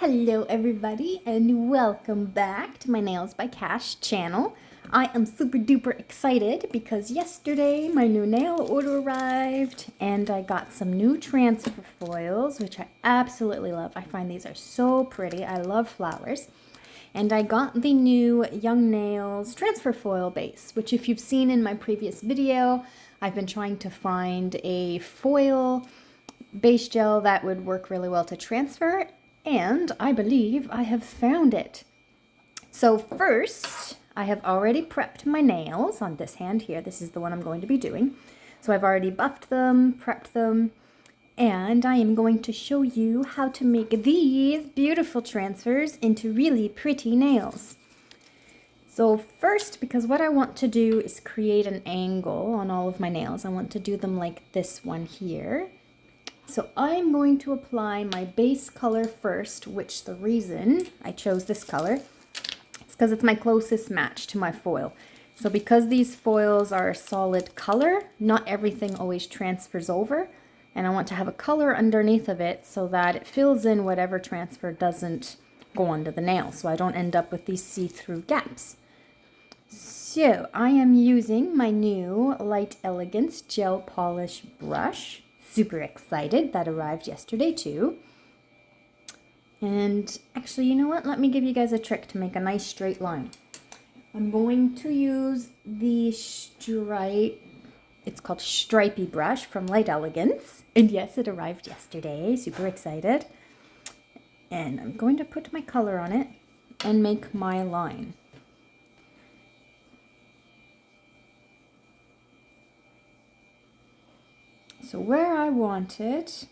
Hello everybody and welcome back to my Nails by Cash channel. I am super duper excited because yesterday my new nail order arrived and I got some new transfer foils, which I absolutely love. I find these are so pretty. I love flowers. And I got the new Young Nails transfer foil base, which if you've seen in my previous video, I've been trying to find a foil base gel that would work really well to transfer, and I believe I have found it. So first, I have already prepped my nails on this hand here. This is the one I'm going to be doing. So I've already buffed them, prepped them, and I am going to show you how to make these beautiful transfers into really pretty nails. So first, because what I want to do is create an angle on all of my nails. I want to do them like this one here. So I'm going to apply my base color first, which the reason I chose this color is because it's my closest match to my foil. So because these foils are a solid color, not everything always transfers over. And I want to have a color underneath of it so that it fills in whatever transfer doesn't go onto the nail. So I don't end up with these see-through gaps. So I am using my new Light Elegance gel polish brush. Super excited. That arrived yesterday too. And actually, you know what? Let me give you guys a trick to make a nice straight line. I'm going to use the it's called Stripey brush from Light Elegance. And yes, it arrived yesterday. Super excited. And I'm going to put my color on it and make my line. So where I want it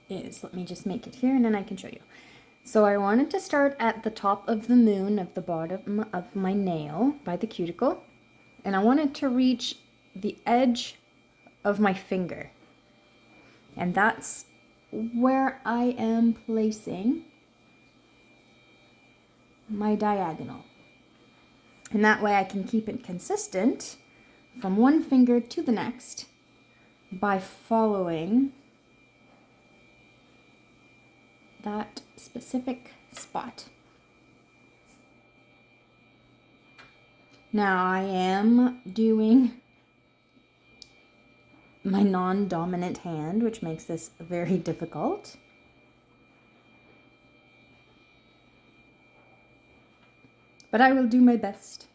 is, let me just make it here and then I can show you. So I wanted to start at the top of the moon of the bottom of my nail by the cuticle, and I wanted to reach the edge of my finger, and that's where I am placing my diagonal. And that way I can keep it consistent from one finger to the next by following that specific spot. Now I am doing my non-dominant hand, which makes this very difficult. But I will do my best.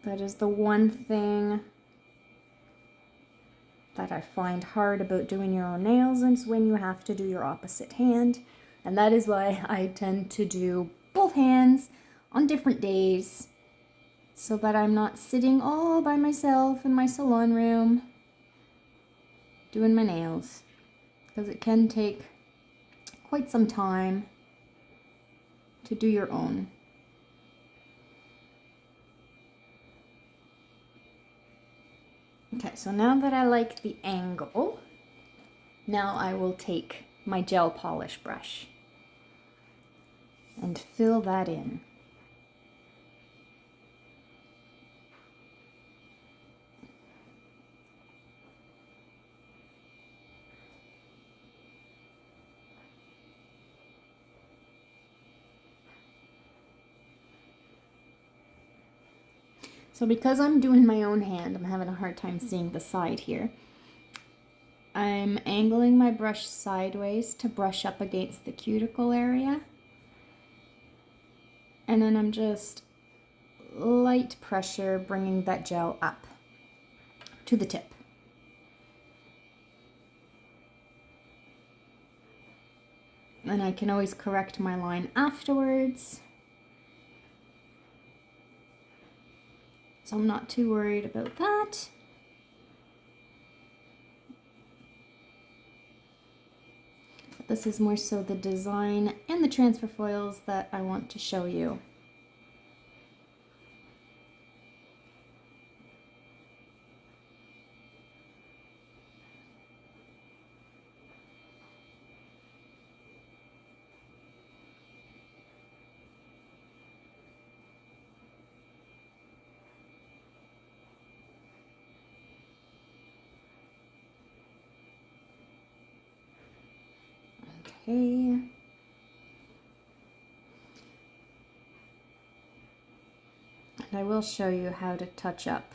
That is the one thing that I find hard about doing your own nails, is when you have to do your opposite hand. And that is why I tend to do both hands on different days, so that I'm not sitting all by myself in my salon room doing my nails, because it can take quite some time to do your own. Okay, so now that I like the angle, now I will take my gel polish brush and fill that in. So because I'm doing my own hand, I'm having a hard time seeing the side here. I'm angling my brush sideways to brush up against the cuticle area. And then I'm just light pressure bringing that gel up to the tip. And I can always correct my line afterwards. So I'm not too worried about that. But this is more so the design and the transfer foils that I want to show you. Okay. And I will show you how to touch up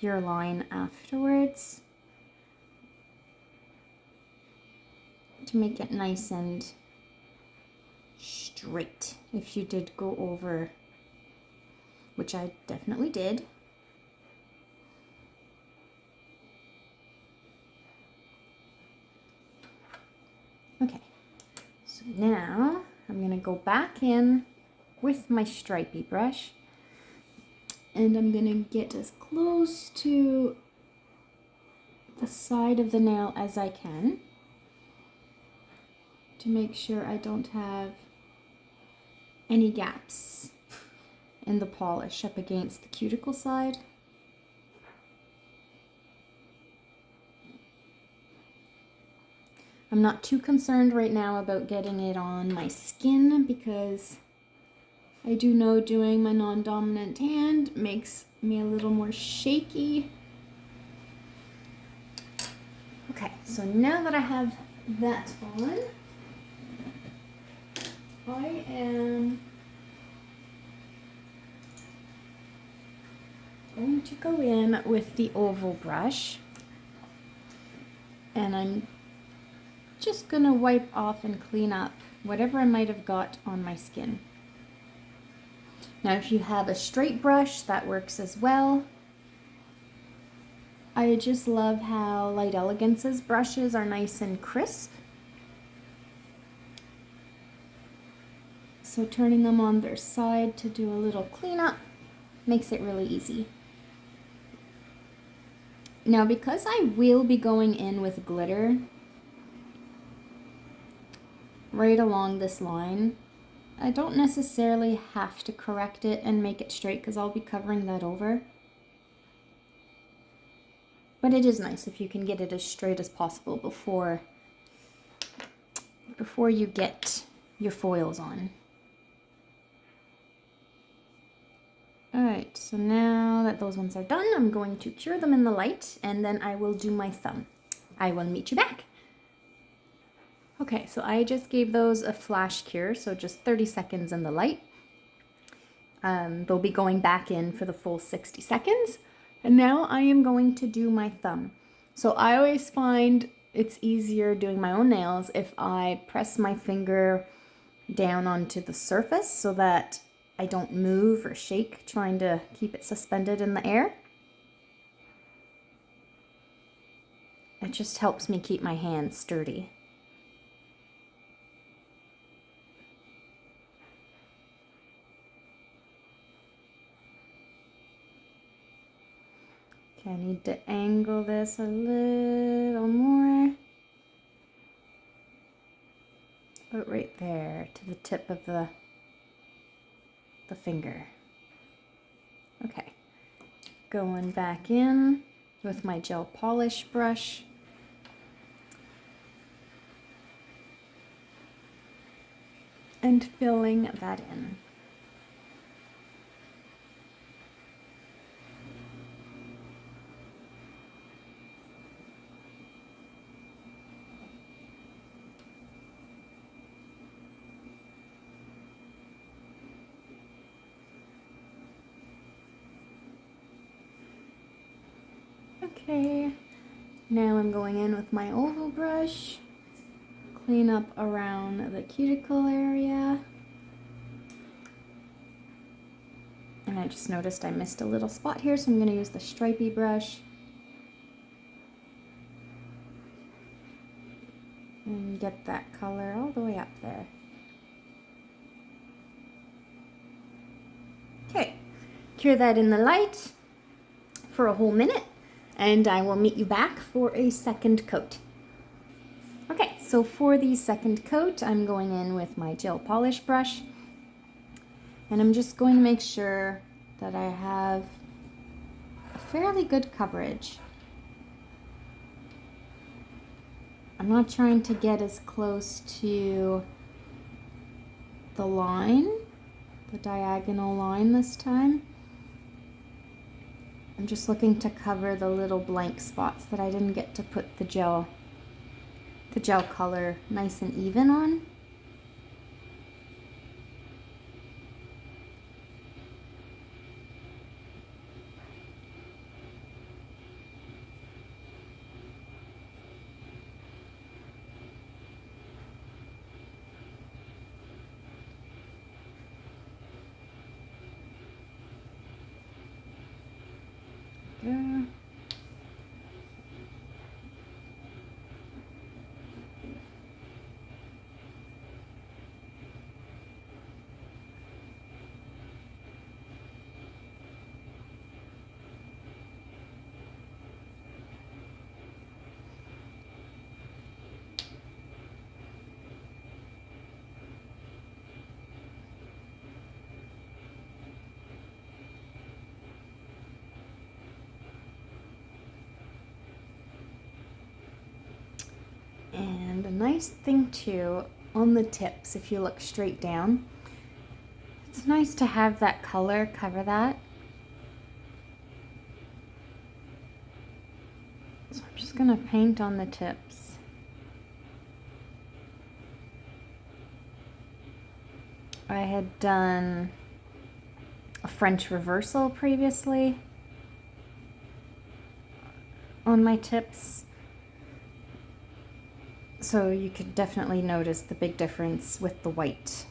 your line afterwards to make it nice and straight if you did go over, which I definitely did. Okay, so now I'm going to go back in with my stripey brush and I'm going to get as close to the side of the nail as I can to make sure I don't have any gaps in the polish up against the cuticle side. I'm not too concerned right now about getting it on my skin because I do know doing my non-dominant hand makes me a little more shaky. Okay, so now that I have that on, I am going to go in with the oval brush and I'm just gonna wipe off and clean up whatever I might have got on my skin. Now if you have a straight brush, that works as well. I just love how Light Elegance's brushes are nice and crisp. So turning them on their side to do a little cleanup makes it really easy. Now because I will be going in with glitter right along this line, I don't necessarily have to correct it and make it straight because I'll be covering that over. But it is nice if you can get it as straight as possible before you get your foils on. Alright, so now that those ones are done, I'm going to cure them in the light and then I will do my thumb. I will meet you back. Okay, so I just gave those a flash cure, so just 30 seconds in the light. They'll be going back in for the full 60 seconds. And now I am going to do my thumb. So I always find it's easier doing my own nails if I press my finger down onto the surface so that I don't move or shake trying to keep it suspended in the air. It just helps me keep my hand sturdy. Okay, I need to angle this a little more. About right there to the tip of the finger. Okay, going back in with my gel polish brush. And filling that in. Okay, now I'm going in with my oval brush, clean up around the cuticle area. And I just noticed I missed a little spot here, so I'm going to use the stripey brush. And get that color all the way up there. Okay, cure that in the light for a whole minute. And I will meet you back for a second coat. Okay, so for the second coat, I'm going in with my gel polish brush. And I'm just going to make sure that I have a fairly good coverage. I'm not trying to get as close to the line, the diagonal line this time. I'm just looking to cover the little blank spots that I didn't get to put the gel the gel color nice and even on. There. And a nice thing too, on the tips, if you look straight down, it's nice to have that color cover that. So I'm just gonna paint on the tips. I had done a French reversal previously on my tips, so you could definitely notice the big difference with the white.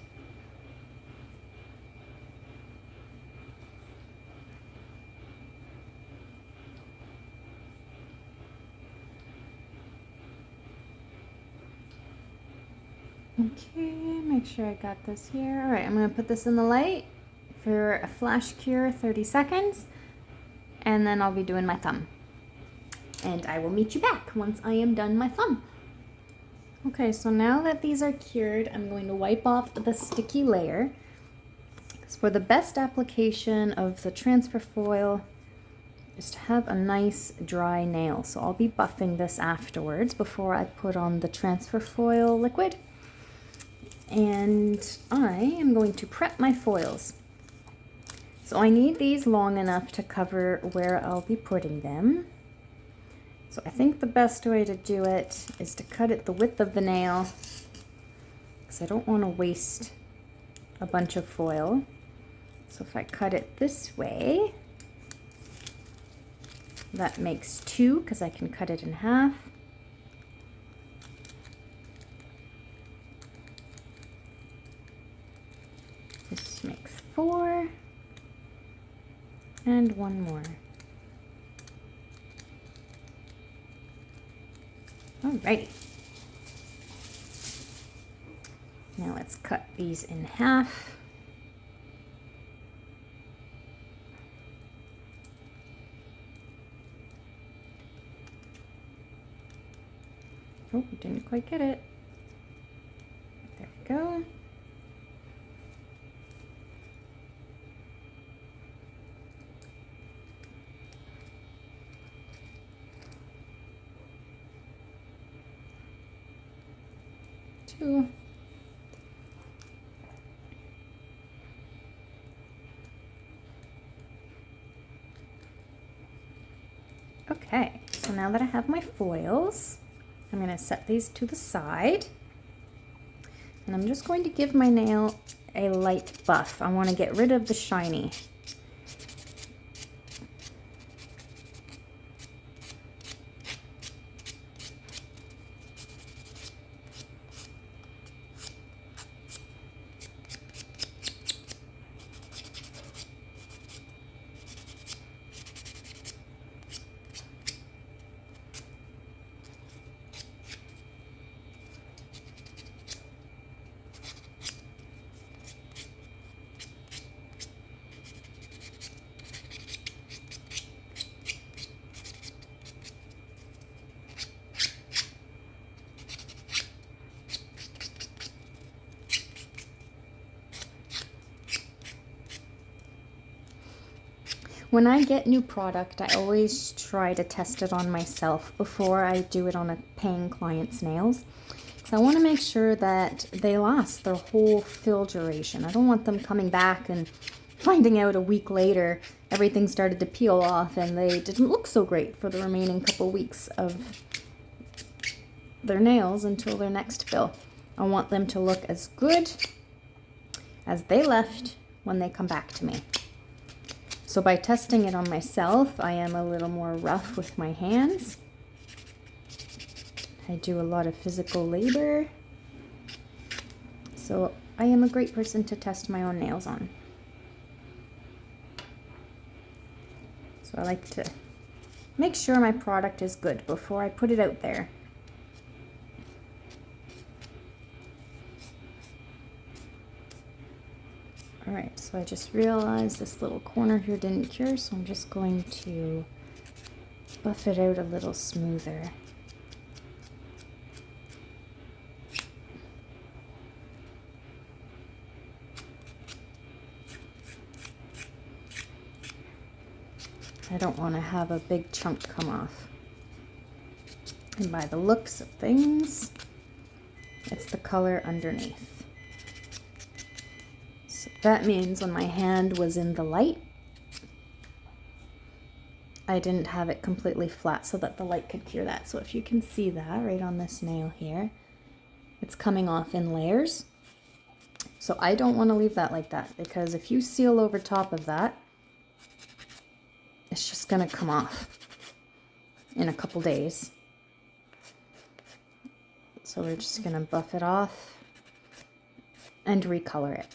Okay, make sure I got this here. All right, I'm gonna put this in the light for a flash cure, 30 seconds, and then I'll be doing my thumb. And I will meet you back once I am done my thumb. Okay, so now that these are cured, I'm going to wipe off the sticky layer. So for the best application of the transfer foil is to have a nice dry nail. So I'll be buffing this afterwards before I put on the transfer foil liquid. And I am going to prep my foils. So I need these long enough to cover where I'll be putting them. So I think the best way to do it is to cut it the width of the nail, because I don't want to waste a bunch of foil. So if I cut it this way, that makes 2, because I can cut it in half. This makes 4, and 1 more. Alrighty. Now let's cut these in half. Oh, didn't quite get it. There we go. Two. Okay, so now that I have my foils, I'm going to set these to the side, and I'm just going to give my nail a light buff. I want to get rid of the shiny. When I get new product, I always try to test it on myself before I do it on a paying client's nails. So I want to make sure that they last their whole fill duration. I don't want them coming back and finding out a week later everything started to peel off and they didn't look so great for the remaining couple weeks of their nails until their next fill. I want them to look as good as they left when they come back to me. So by testing it on myself, I am a little more rough with my hands. I do a lot of physical labor. So I am a great person to test my own nails on. So I like to make sure my product is good before I put it out there. All right, so I just realized this little corner here didn't cure, so I'm just going to buff it out a little smoother. I don't want to have a big chunk come off. And by the looks of things, it's the color underneath. So that means when my hand was in the light, I didn't have it completely flat so that the light could cure that. So if you can see that right on this nail here, it's coming off in layers. So I don't want to leave that like that, because if you seal over top of that, it's just going to come off in a couple days. So we're just going to buff it off and recolor it.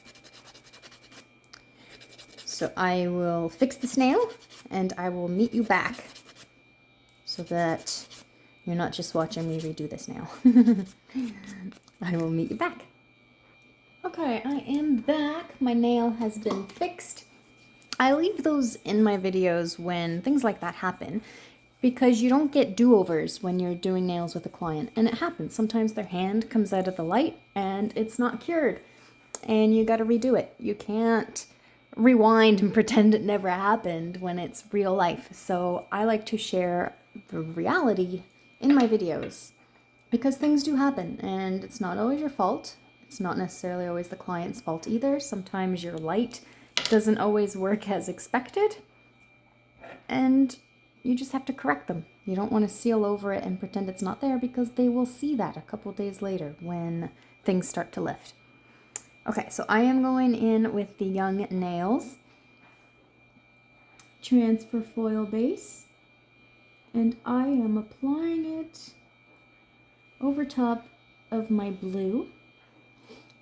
So I will fix this nail and I will meet you back so that you're not just watching me redo this nail. I will meet you back. Okay, I am back. My nail has been fixed. I leave those in my videos when things like that happen, because you don't get do-overs when you're doing nails with a client, and it happens. Sometimes their hand comes out of the light and it's not cured and you got to redo it. You can't rewind and pretend it never happened when it's real life. So I like to share the reality in my videos, because things do happen and it's not always your fault. It's not necessarily always the client's fault either. Sometimes your light doesn't always work as expected, and you just have to correct them. You don't want to seal over it and pretend it's not there, because they will see that a couple days later when things start to lift. Okay, so I am going in with the Young Nails transfer foil base, and I am applying it over top of my blue.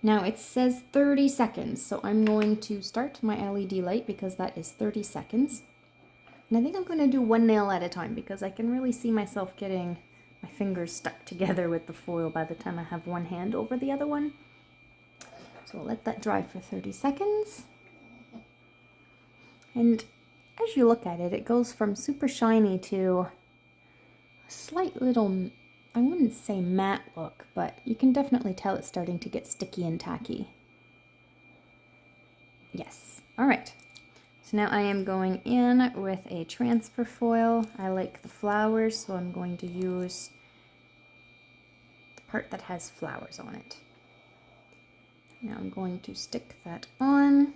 Now it says 30 seconds, so I'm going to start my LED light because that is 30 seconds. And I think I'm going to do one nail at a time, because I can really see myself getting my fingers stuck together with the foil by the time I have one hand over the other one. So I'll let that dry for 30 seconds. And as you look at it, it goes from super shiny to a slight little, I wouldn't say matte look, but you can definitely tell it's starting to get sticky and tacky. Yes. All right. So now I am going in with a transfer foil. I like the flowers, so I'm going to use the part that has flowers on it. Now I'm going to stick that on,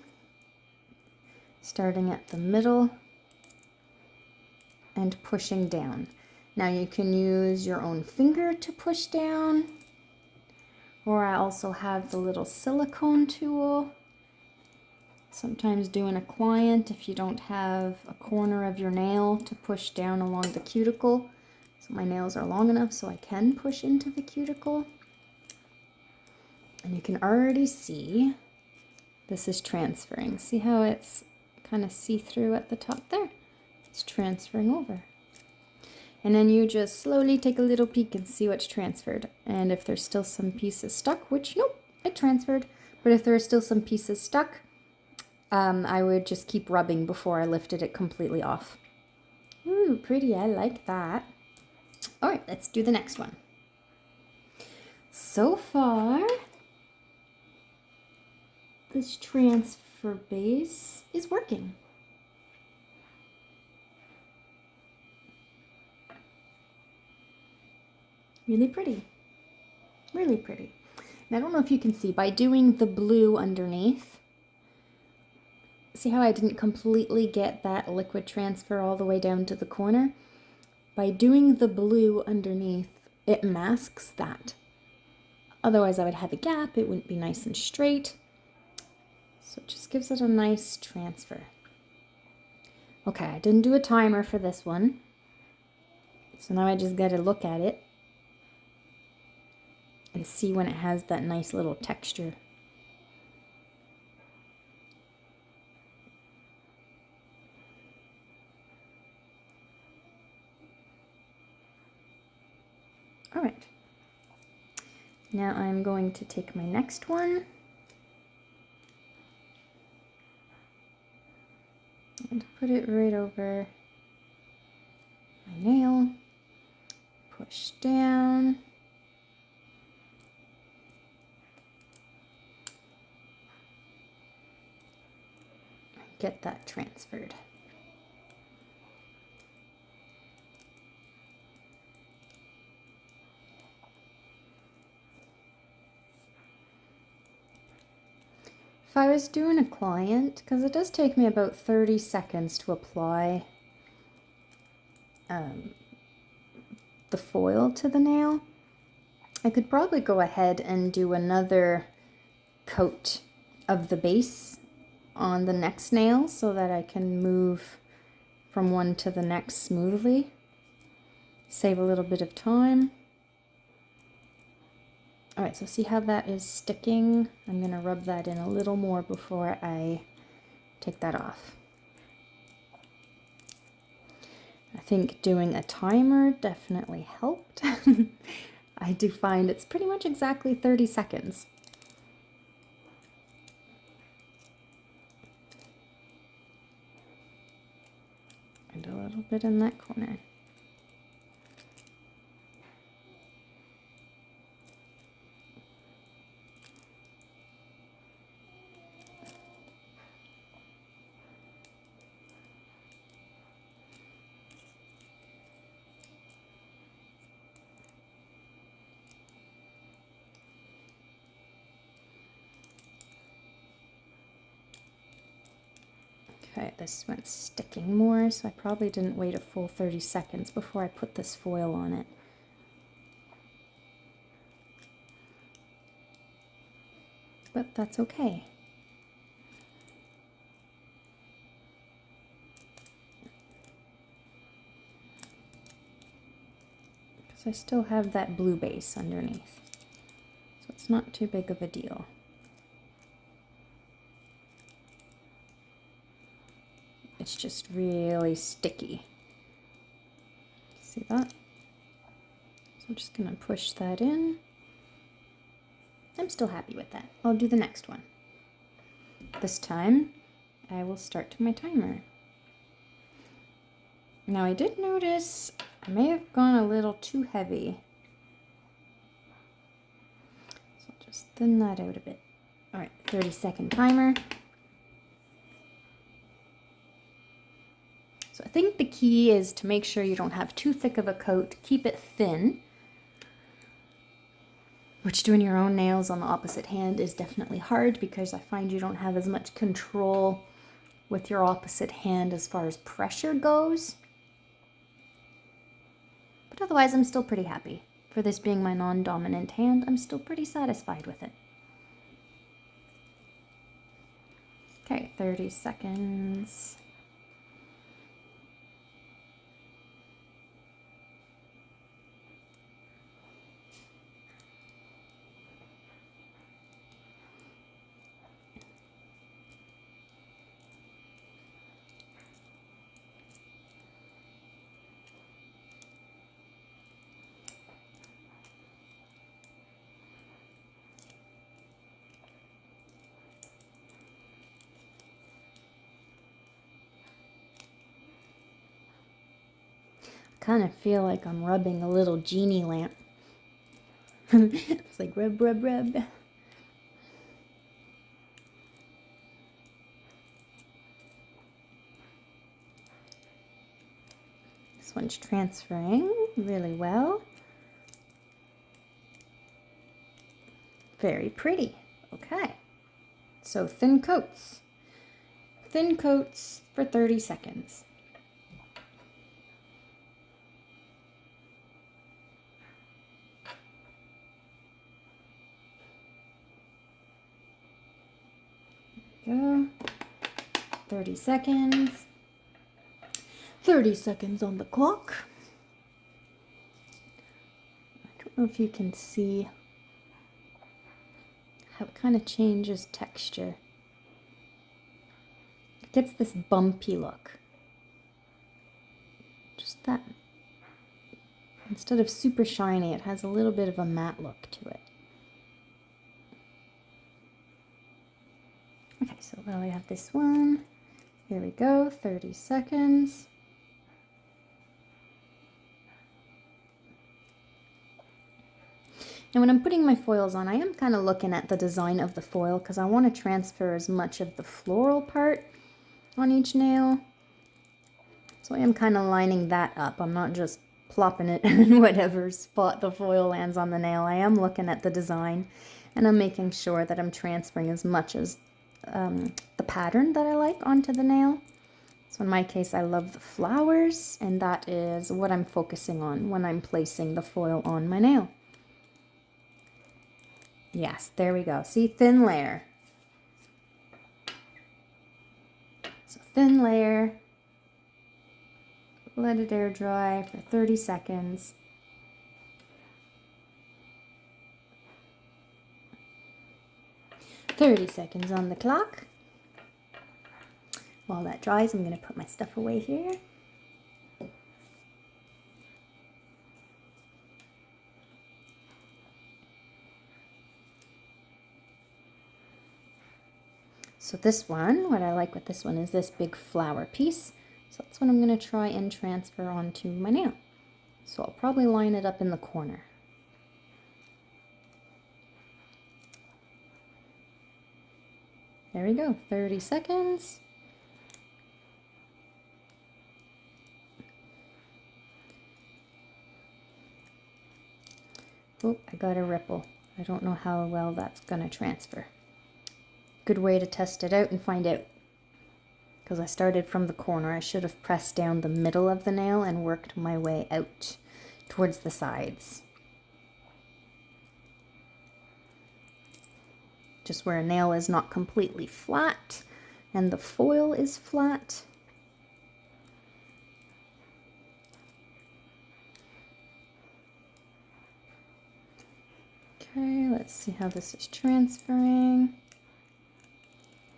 starting at the middle and pushing down. Now you can use your own finger to push down, or I also have the little silicone tool. Sometimes doing a client, if you don't have a corner of your nail to push down along the cuticle. So my nails are long enough so I can push into the cuticle. And you can already see this is transferring. See how it's kind of see-through at the top there? It's transferring over. And then you just slowly take a little peek and see what's transferred. And if there's still some pieces stuck, which nope, it transferred. But if there are still some pieces stuck, I would just keep rubbing before I lifted it completely off. Ooh, pretty, I like that. All right, let's do the next one. So far, this transfer base is working. Really pretty, really pretty. And I don't know if you can see, by doing the blue underneath, see how I didn't completely get that liquid transfer all the way down to the corner? By doing the blue underneath, it masks that. Otherwise I would have a gap, it wouldn't be nice and straight. So it just gives it a nice transfer. Okay, I didn't do a timer for this one. So now I just got to look at it and see when it has that nice little texture. All right. Now I'm going to take my next one and put it right over my nail, push down, get that transferred. If I was doing a client, because it does take me about 30 seconds to apply the foil to the nail, I could probably go ahead and do another coat of the base on the next nail so that I can move from one to the next smoothly. Save a little bit of time. All right, so see how that is sticking? I'm gonna rub that in a little more before I take that off. I think doing a timer definitely helped. I do find it's pretty much exactly 30 seconds. And a little bit in that corner. Okay, this went sticking more, so I probably didn't wait a full 30 seconds before I put this foil on it. But that's okay. Because I still have that blue base underneath. So it's not too big of a deal. It's just really sticky. See that? So I'm just gonna push that in. I'm still happy with that. I'll do the next one. This time, I will start my timer. Now I did notice I may have gone a little too heavy. So I'll just thin that out a bit. All right, 30-second timer. So I think the key is to make sure you don't have too thick of a coat. Keep it thin, which doing your own nails on the opposite hand is definitely hard because I find you don't have as much control with your opposite hand as far as pressure goes. But otherwise, I'm still pretty happy. For this being my non-dominant hand, I'm still pretty satisfied with it. Okay, 30 seconds. Kind of feel like I'm rubbing a little genie lamp. It's like rub, rub, rub. This one's transferring really well. Very pretty. Okay. So thin coats. Thin coats for 30 seconds. we go. 30 seconds. 30 seconds on the clock. I don't know if you can see how it kind of changes texture. It gets this bumpy look. Just that. Instead of super shiny, it has a little bit of a matte look to it. Okay, so while I have this one, here we go, 30 seconds. And when I'm putting my foils on, I am kind of looking at the design of the foil because I want to transfer as much of the floral part on each nail. So I am kind of lining that up. I'm not just plopping it in whatever spot the foil lands on the nail. I am looking at the design and I'm making sure that I'm transferring as much as the pattern that I like onto the nail. So in my case, I love the flowers, and that is what I'm focusing on when I'm placing the foil on my nail. Yes, there we go. See, thin layer. So thin layer. Let it air dry for 30 seconds. "30 seconds on the clock." While that dries, I'm going to put my stuff away here. So this one, what I like with this one is this big flower piece. So that's what I'm going to try and transfer onto my nail. So I'll probably line it up in the corner. There we go, 30 seconds. Oh, I got a ripple. I don't know how well that's going to transfer. Good way to test it out and find out. Because I started from the corner, I should have pressed down the middle of the nail and worked my way out towards the sides. Just where a nail is not completely flat and the foil is flat. Okay, let's see how this is transferring.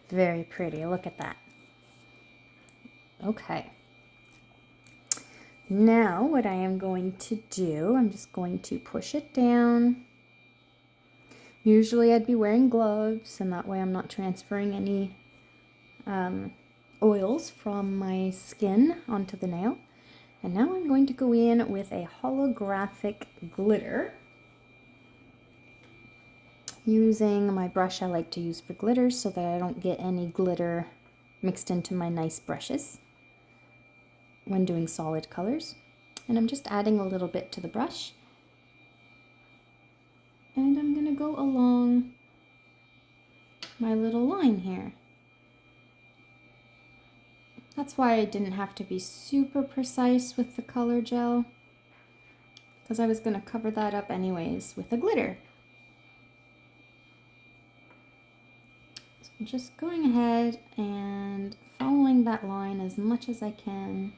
Very pretty, look at that. Okay. Now what I am going to do, I'm just going to push it down. Usually I'd be wearing gloves, and that way I'm not transferring any oils from my skin onto the nail. And now I'm going to go in with a holographic glitter. Using my brush I like to use for glitter so that I don't get any glitter mixed into my nice brushes when doing solid colors. And I'm just adding a little bit to the brush. And I'm going to go along my little line here. That's why I didn't have to be super precise with the color gel, because I was going to cover that up anyways with the glitter. So I'm just going ahead and following that line as much as I can.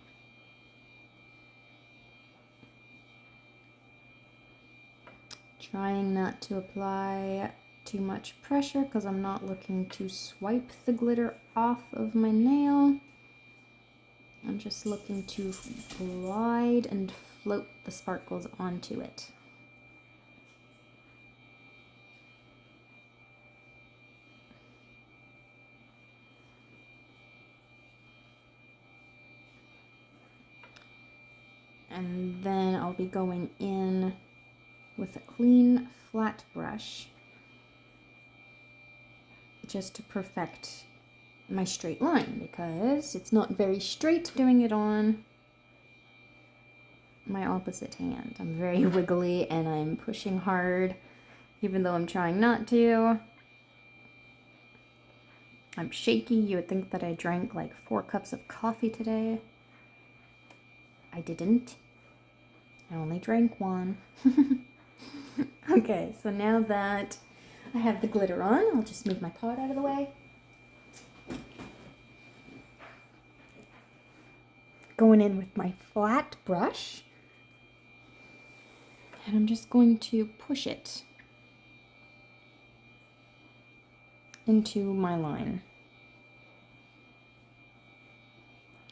Trying not to apply too much pressure because I'm not looking to swipe the glitter off of my nail. I'm just looking to glide and float the sparkles onto it. And then I'll be going in with a clean flat brush just to perfect my straight line, because it's not very straight doing it on my opposite hand. I'm very wiggly and I'm pushing hard even though I'm trying not to. I'm shaky. You would think that I drank like 4 cups of coffee today. I didn't. I only drank 1. Okay, so now that I have the glitter on, I'll just move my pot out of the way. going in with my flat brush, and I'm just going to push it into my line.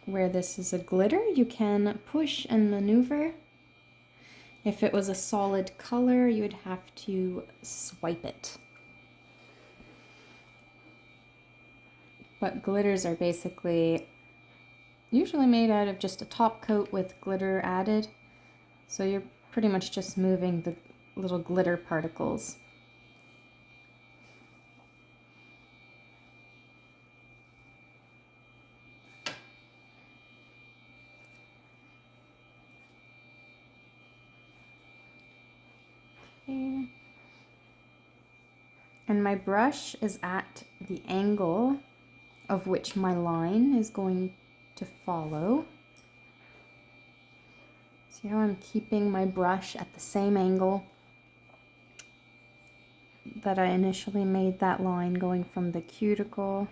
Where this is a glitter, you can push and maneuver. If it was a solid color, you would have to swipe it. But glitters are basically usually made out of just a top coat with glitter added. So you're pretty much just moving the little glitter particles. Okay. And my brush is at the angle of which my line is going to follow. See how I'm keeping my brush at the same angle that I initially made that line, going from the cuticle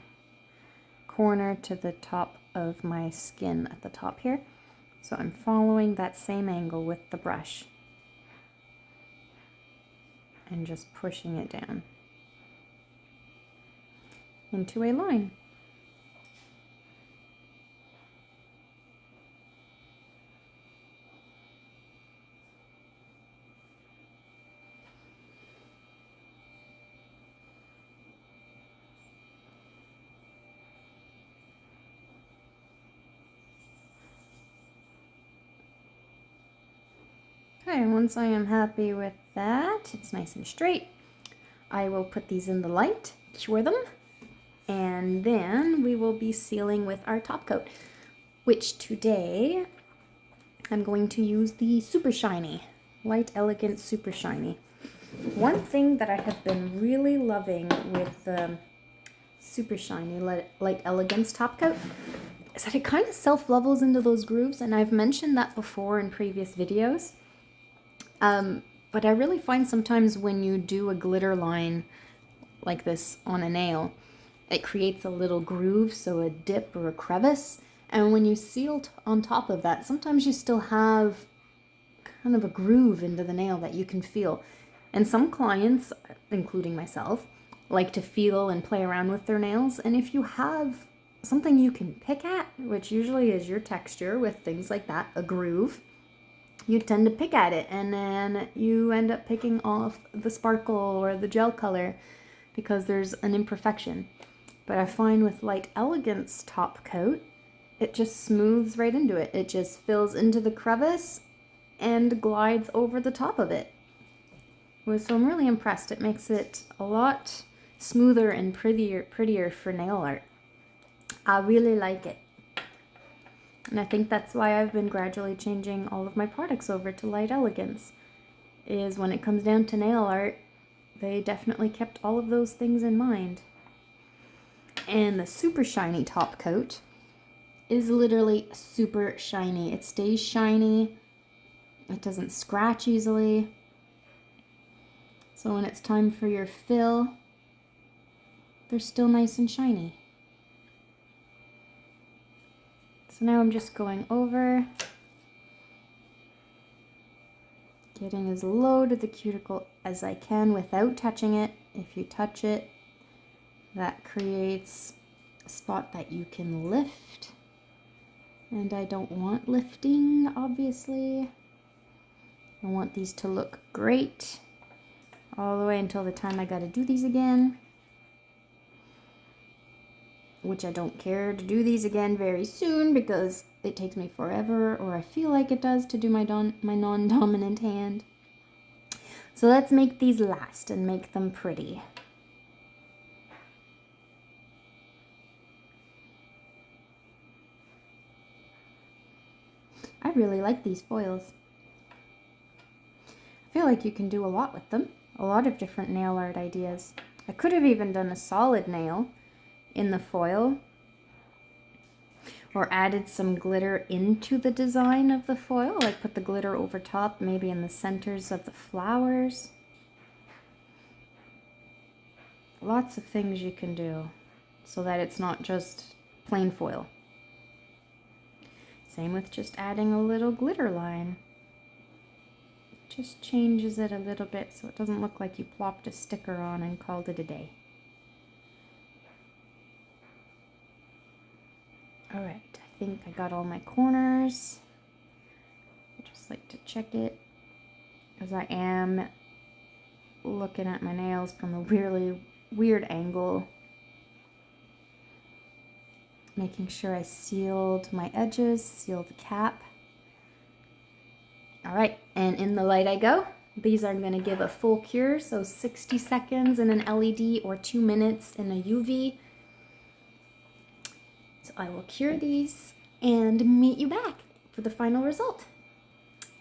corner to the top of my skin at the top here. So I'm following that same angle with the brush and just pushing it down into a line. Okay, and once I am happy with that, it's nice and straight, I will put these in the light, cure them, and then we will be sealing with our top coat, which today I'm going to use the Super Shiny, Light Elegance Super Shiny. One thing that I have been really loving with the Super Shiny Light Elegance top coat is that it kind of self-levels into those grooves, and I've mentioned that before in previous videos. But I really find sometimes when you do a glitter line like this on a nail, it creates a little groove, so a dip or a crevice. And when you seal on top of that, sometimes you still have kind of a groove into the nail that you can feel. And some clients, including myself, like to feel and play around with their nails. And if you have something you can pick at, which usually is your texture with things like that, a groove, you tend to pick at it, and then you end up picking off the sparkle or the gel color because there's an imperfection. But I find with Light Elegance top coat, it just smooths right into it. It just fills into the crevice and glides over the top of it. So I'm really impressed. It makes it a lot smoother and prettier for nail art. I really like it. And I think that's why I've been gradually changing all of my products over to Light Elegance. Is when it comes down to nail art, they definitely kept all of those things in mind. And the Super Shiny top coat is literally super shiny. It stays shiny. It doesn't scratch easily. So when it's time for your fill, they're still nice and shiny. So now I'm just going over, getting as low to the cuticle as I can without touching it. If you touch it, that creates a spot that you can lift. And I don't want lifting, obviously. I want these to look great all the way until the time I gotta do these again. Which I don't care to do these again very soon because it takes me forever, or I feel like it does, to do my non-dominant hand. So let's make these last and make them pretty. I really like these foils. I feel like you can do a lot with them. A lot of different nail art ideas. I could have even done a solid nail in the foil, or added some glitter into the design of the foil, like put the glitter over top, maybe in the centers of the flowers. Lots of things you can do so that it's not just plain foil. Same with just adding a little glitter line. Just changes it a little bit so it doesn't look like you plopped a sticker on and called it a day. All right, I think I got all my corners. I just like to check it because I am looking at my nails from a really weird angle. Making sure I sealed my edges, sealed the cap. All right, and in the light I go. These are gonna give a full cure, so 60 seconds in an LED or 2 minutes in a UV. So I will cure these and meet you back for the final result.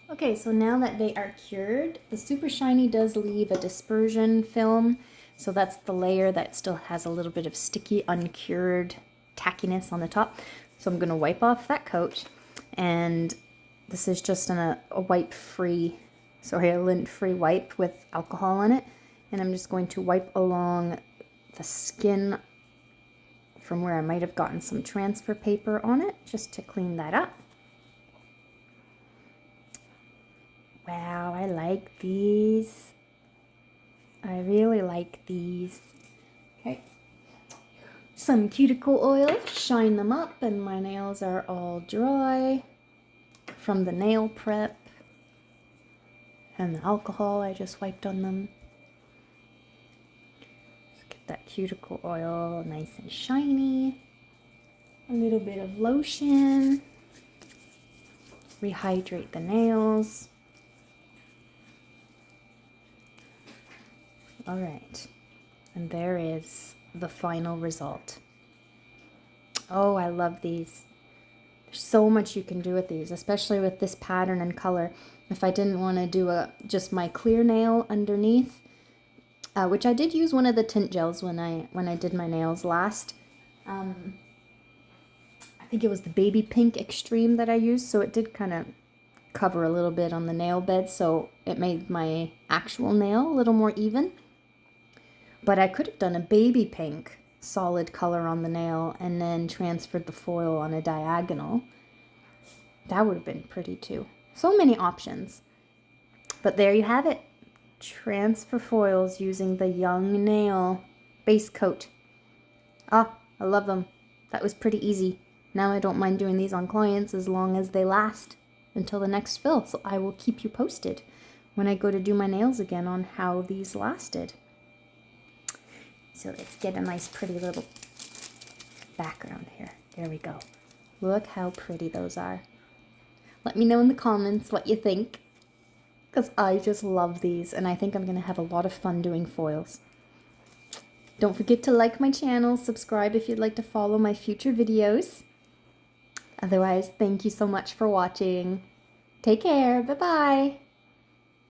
Okay, so now that they are cured, the Super Shiny does leave a dispersion film. So that's the layer that still has a little bit of sticky, uncured tackiness on the top. So I'm gonna wipe off that coat, and this is just a wipe-free, sorry, a lint-free wipe with alcohol in it. And I'm just going to wipe along the skin from where I might have gotten some transfer paper on it, just to clean that up. Wow, I like these. I really like these. Okay. Some cuticle oil, shine them up, and my nails are all dry from the nail prep and the alcohol I just wiped on them. Just get that cuticle oil nice and shiny. A little bit of lotion. Rehydrate the nails. All right, and there is the final result. Oh, I love these. There's so much you can do with these, especially with this pattern and color. If I didn't want to do just my clear nail underneath, which I did use one of the tint gels when I did my nails last. I think it was the baby pink extreme that I used, so it did kind of cover a little bit on the nail bed, so it made my actual nail a little more even. But I could have done a baby pink solid color on the nail and then transferred the foil on a diagonal. That would have been pretty too. So many options. But there you have it. Transfer foils using the Young Nail base coat. Ah, I love them. That was pretty easy. Now I don't mind doing these on clients as long as they last until the next fill. So I will keep you posted when I go to do my nails again on how these lasted. So let's get a nice pretty little background here. There we go. Look how pretty those are. Let me know in the comments what you think, because I just love these and I think I'm going to have a lot of fun doing foils. Don't forget to like my channel, subscribe if you'd like to follow my future videos. Otherwise, thank you so much for watching. Take care. Bye-bye.